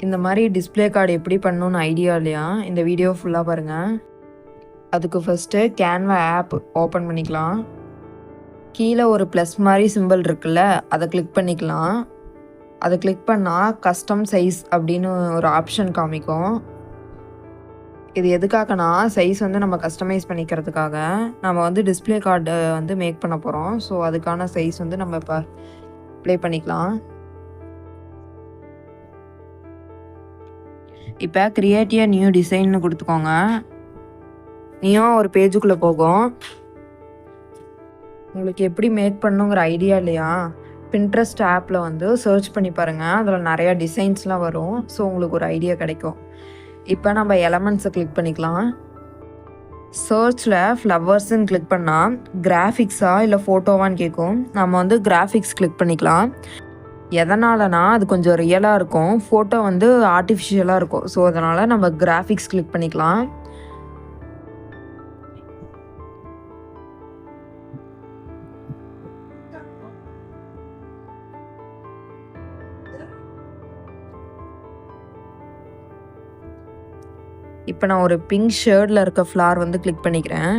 இந்த மாதிரி display card எப்படி பண்ணணும்னு ஐடியா இல்லையா? இந்த வீடியோ ஃபுல்லாக பாருங்கள். அதுக்கு ஃபஸ்ட்டு கேன்வா ஆப் ஓப்பன் பண்ணிக்கலாம். கீழே ஒரு ப்ளஸ் மாதிரி சிம்பிள் இருக்குல்ல, அதை கிளிக் பண்ணிக்கலாம். அதை கிளிக் பண்ணால் கஸ்டம் சைஸ் அப்படின்னு ஒரு ஆப்ஷன் காமிக்கும். இது எதுக்காகனா சைஸ் வந்து நம்ம கஸ்டமைஸ் பண்ணிக்கிறதுக்காக. நம்ம வந்து டிஸ்பிளே கார்டு வந்து மேக் பண்ண போகிறோம். ஸோ அதுக்கான சைஸ் வந்து நம்ம இப்போ ப்ளே பண்ணிக்கலாம். இப்போ கிரியேட் எ நியூ டிசைன்னு கொடுத்துக்கோங்க. நீயும் ஒரு பேஜுக்குள்ளே போகும். உங்களுக்கு எப்படி மேக் பண்ணுங்கிற ஐடியா இல்லையா? பின்ட்ரெஸ்ட் ஆப்பில் வந்து சர்ச் பண்ணி பாருங்கள். அதில் நிறையா டிசைன்ஸ்லாம் வரும். ஸோ உங்களுக்கு ஒரு ஐடியா கிடைக்கும். இப்போ நம்ம எலமெண்ட்ஸை கிளிக் பண்ணிக்கலாம். சர்ச்சில் ஃப்ளவர்ஸ்ன்னு கிளிக் பண்ணால் கிராஃபிக்ஸா இல்லை ஃபோட்டோவான்னு கேட்கும். நம்ம வந்து கிராஃபிக்ஸ் கிளிக் பண்ணிக்கலாம். எதனாலனா அது கொஞ்சம் ரியலாக இருக்கும். ஃபோட்டோ வந்து ஆர்டிஃபிஷியலாக இருக்கும். ஸோ அதனால் நம்ம கிராஃபிக்ஸ் கிளிக் பண்ணிக்கலாம். இப்போ நான் ஒரு பிங்க் ஷேர்டில் இருக்க ஃப்ளார் வந்து கிளிக் பண்ணிக்கிறேன்.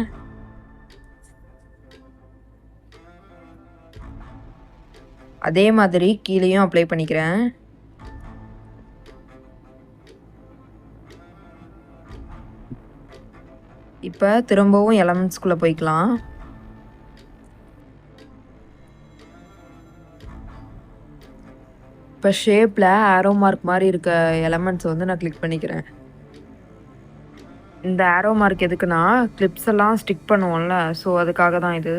அதே மாதிரி கீழேயும் அப்ளை பண்ணிக்கிறேன். இப்போ திரும்பவும் எலமெண்ட்ஸ்குள்ளே போய்க்கலாம். இப்போ ஷேப்பில் ஆரோ மார்க் மாதிரி இருக்க எலமெண்ட்ஸ் வந்து நான் கிளிக் பண்ணிக்கிறேன். இந்த ஆரோ மார்க் எதுக்குன்னா கிளிப்ஸ் எல்லாம் ஸ்டிக் பண்ணுவோம்ல, ஸோ அதுக்காக தான் இது.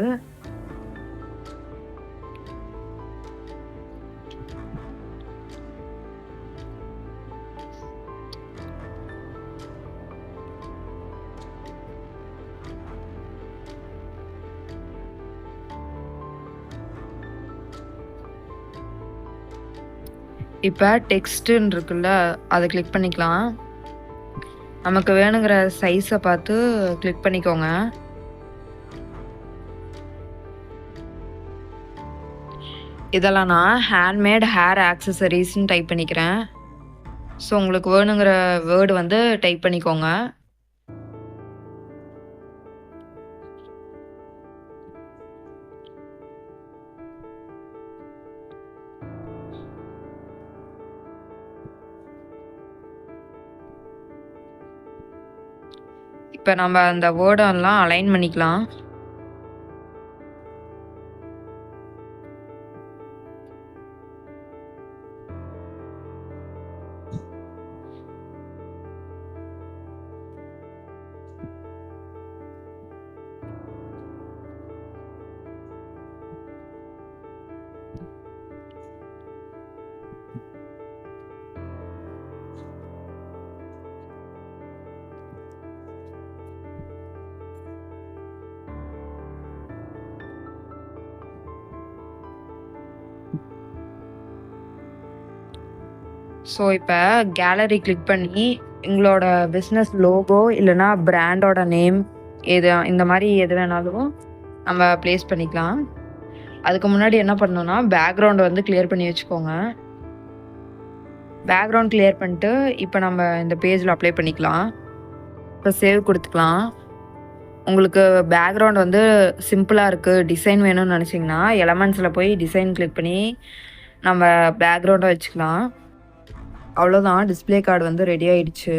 இப்போ டெக்ஸ்ட்டுன்னு இருக்குல்ல, அதை கிளிக் பண்ணிக்கலாம். நமக்கு வேணுங்கிற சைஸை பார்த்து கிளிக் பண்ணிக்கோங்க. இதெல்லாம் நான் ஹேண்ட்மேட் ஹேர் ஆக்சசரிஸ்ன்னு டைப் பண்ணிக்கிறேன். ஸோ உங்களுக்கு வேணுங்கிற வேர்டு வந்து டைப் பண்ணிக்கோங்க. இப்போ நம்ம அந்த வேர்டெல்லாம் அலைன் பண்ணிக்கலாம். ஸோ இப்போ கேலரி கிளிக் பண்ணி எங்களோட பிஸ்னஸ் லோகோ இல்லைனா பிராண்டோட நேம் எது இந்த மாதிரி எது வேணாலும் நம்ம ப்ளேஸ் பண்ணிக்கலாம். அதுக்கு முன்னாடி என்ன பண்ணணும்னா பேக்ரவுண்டை வந்து கிளியர் பண்ணி வச்சுக்கோங்க. பேக்ரவுண்ட் கிளியர் பண்ணிட்டு இப்போ நம்ம இந்த பேஜில் அப்ளை பண்ணிக்கலாம். இப்போ சேவ் கொடுத்துக்கலாம். உங்களுக்கு பேக்ரவுண்ட் வந்து சிம்பிளாக இருக்குது, டிசைன் வேணும்னு நினச்சிங்கன்னா எலமெண்ட்ஸில் போய் டிசைன் கிளிக் பண்ணி நம்ம பேக்ரவுண்டை வச்சுக்கலாம். அவ்வளோதான், டிஸ்பிளே கார்டு வந்து ரெடி ஆயிடுச்சு.